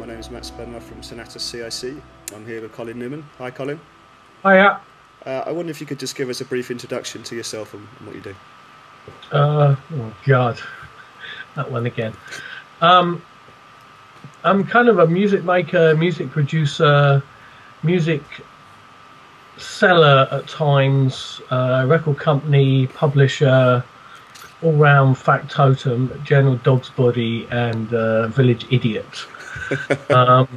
My name is Matt Spendlove from Sonata CIC. I'm here with Colin Newman. Hi, Colin. Hiya. I wonder if you could just give us a brief introduction to yourself and what you do. Oh God, that one again. I'm kind of a music maker, music producer, music seller at times, record company, publisher, all-round factotum, general dog's body, and village idiot. You're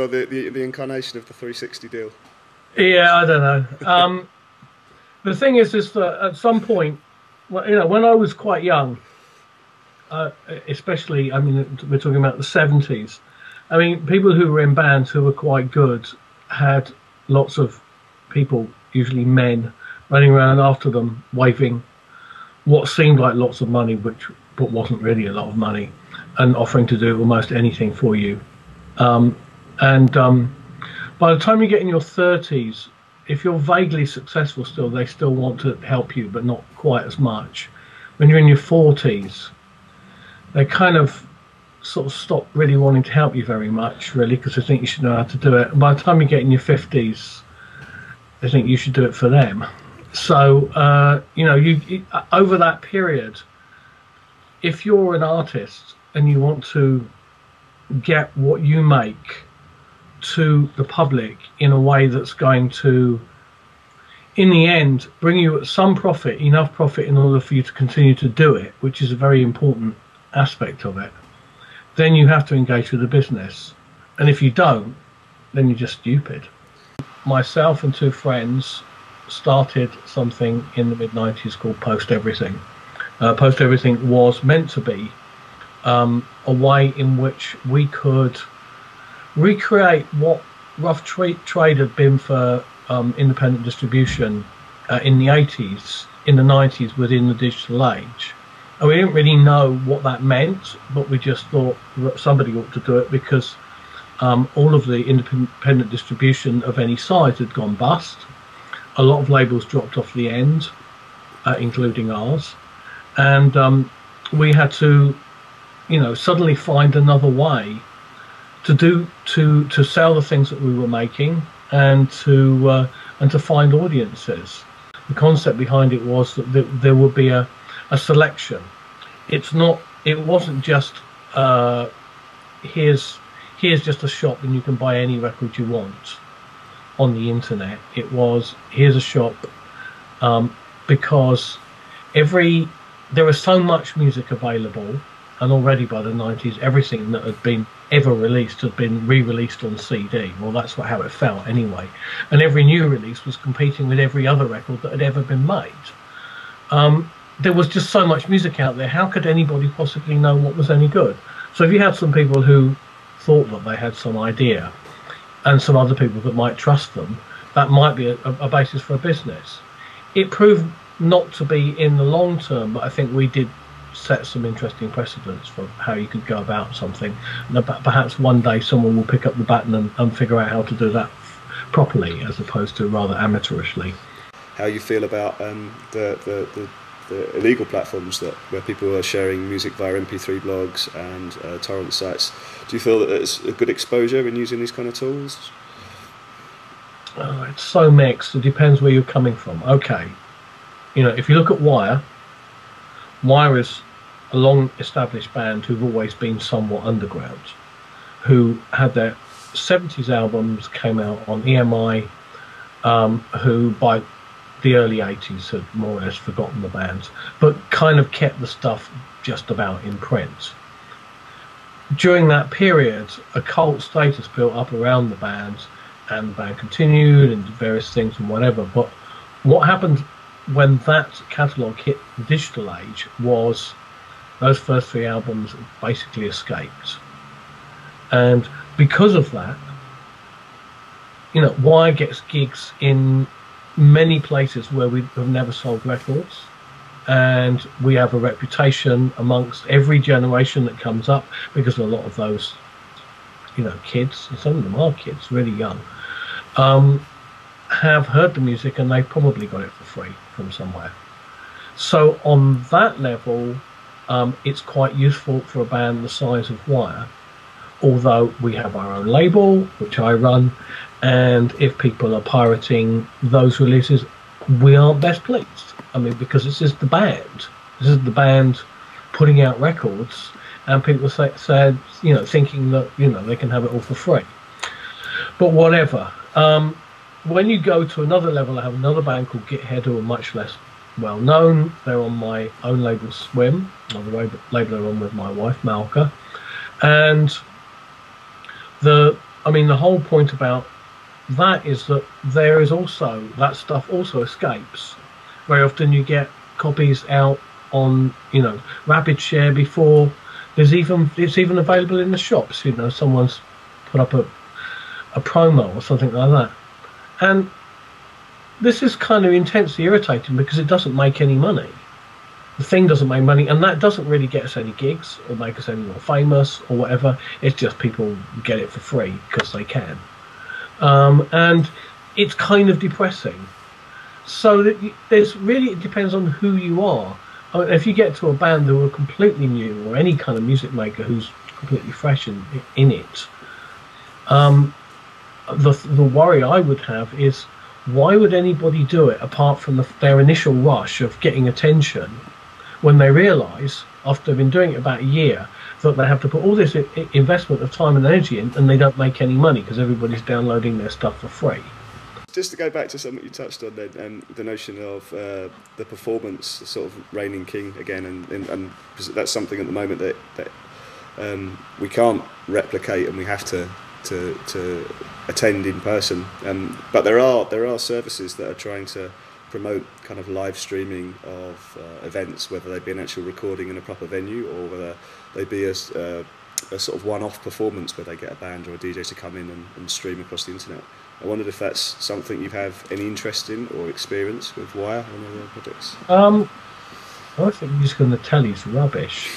the incarnation of the 360 deal. Yeah, I don't know. The thing is that at some point, when I was quite young, especially, I mean, we're talking about the 70s. I mean, people who were in bands who were quite good had lots of people, usually men, running around after them, waving what seemed like lots of money, but wasn't really a lot of money, and offering to do almost anything for you. By the time you get in your 30s, if you're vaguely successful still, they still want to help you, but not quite as much. When you're in your 40s, they kind of sort of stop really wanting to help you very much, really, because they think you should know how to do it. And by the time you get in your 50s, they think you should do it for them. So, you over that period, if you're an artist and you want to get what you make to the public in a way that's going to, in the end, bring you some profit, enough profit in order for you to continue to do it, which is a very important aspect of it, then you have to engage with the business. And if you don't, then you're just stupid. Myself and two friends started something in the mid-90s called Post Everything. Post Everything was meant to be a way in which we could recreate what rough trade had been for independent distribution in the 80s, in the 90s, within the digital age. And we didn't really know what that meant, but we just thought that somebody ought to do it because all of the independent distribution of any size had gone bust. A lot of labels dropped off the end, including ours. And we had to, suddenly find another way to sell the things that we were making and to find audiences. The concept behind it was that there would be a selection. It wasn't just here's just a shop and you can buy any record you want on the internet. It was here's a shop because there was so much music available, and already by the 90s everything that had been ever released had been re-released on CD. Well, that's how it felt anyway, and every new release was competing with every other record that had ever been made. There was just so much music out there. How could anybody possibly know what was any good? So if you had some people who thought that they had some idea and some other people that might trust them, that might be a basis for a business. It proved not to be in the long term, but I think we did set some interesting precedents for how you could go about something. And perhaps one day someone will pick up the baton and figure out how to do that properly, as opposed to rather amateurishly. How you feel about the illegal platforms where people are sharing music via MP3 blogs and torrent sites? Do you feel that there's a good exposure in using these kind of tools? It's so mixed. It depends where you're coming from. Okay, if you look at Wire is a long-established band who've always been somewhat underground, who had their 70s albums, came out on EMI, who by the early 80s had more or less forgotten the band, but kind of kept the stuff just about in print. During that period, a cult status built up around the band, and the band continued and did various things and whatever. But what happened when that catalogue hit the digital age was those first three albums basically escaped. And because of that, Wire gets gigs in many places where we have never sold records, and we have a reputation amongst every generation that comes up, because a lot of those kids, and some of them are kids really young, have heard the music and they've probably got it for free from somewhere. So on that level, it's quite useful for a band the size of Wire although we have our own label, which I run, and if people are pirating those releases, we aren't best pleased. I mean, because this is the band. This is the band putting out records, and people said, you know, thinking that, you know, they can have it all for free. But whatever. When you go to another level, I have another band called Githead, who are much less well known. They're on my own label, Swim, on the label they're on with my wife, Malka. And the whole point about that is that there is also, that stuff also escapes. Very often you get copies out on, you know, rapid share before it's even available in the shops. You know, someone's put up a promo or something like that. And this is kind of intensely irritating because it doesn't make any money. The thing doesn't make money, and that doesn't really get us any gigs or make us any more famous or whatever. It's just people get it for free because they can. And it's kind of depressing. So it depends on who you are. I mean, if you get to a band who are completely new, or any kind of music maker who's completely fresh in it, the worry I would have is, why would anybody do it apart from their initial rush of getting attention, when they realise, after they've been doing it about a year, that they have to put all this investment of time and energy in, and they don't make any money because everybody's downloading their stuff for free. Just to go back to something you touched on then, the notion of the performance sort of reigning king again, and that's something at the moment that we can't replicate, and we have to attend in person. But there are services that are trying to promote kind of live streaming of events, whether they be an actual recording in a proper venue, or whether they be a sort of one-off performance where they get a band or a DJ to come in and stream across the internet. I wondered if that's something you have any interest in or experience with Wire on other projects. I think you're just going to tell he's rubbish.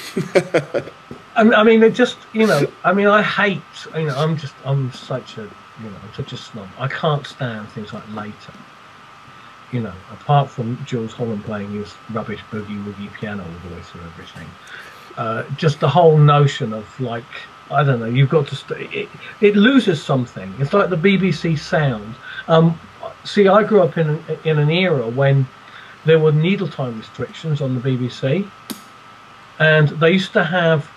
I mean, it just, you know, I mean, I hate, you know, I'm such a snob. I can't stand things like Later. You know, apart from Jules Holland playing his rubbish boogie-woogie piano all the way through everything. Just the whole notion of, like, I don't know, you've got to... It loses something. It's like the BBC Sound. See, I grew up in an era when there were needle time restrictions on the BBC, and they used to have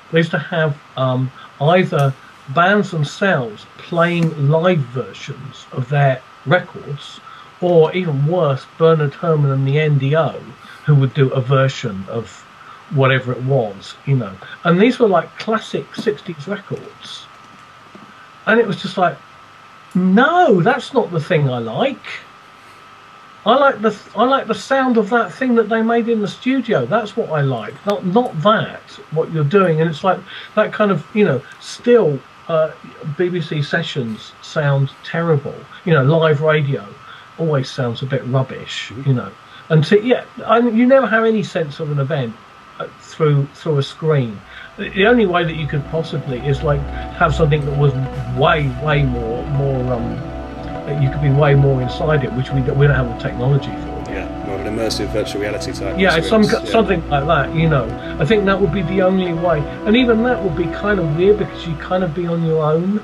either bands themselves playing live versions of their records, or even worse, Bernard Herrmann and the NDO, who would do a version of whatever it was, you know. And these were like classic 60s records. And it was just like, no, that's not the thing I like. I like the sound of that thing that they made in the studio. That's what I like, not that, what you're doing. And it's like that kind of, you know, still BBC sessions sound terrible. You know, live radio always sounds a bit rubbish, you know. And you never have any sense of an event through a screen. The only way that you could possibly is like have something that was way more you could be way more inside it, which we don't have the technology for. Yeah, more of an immersive virtual reality type. Yeah, it's something like that, you know. I think that would be the only way, and even that would be kind of weird because you kind of be on your own.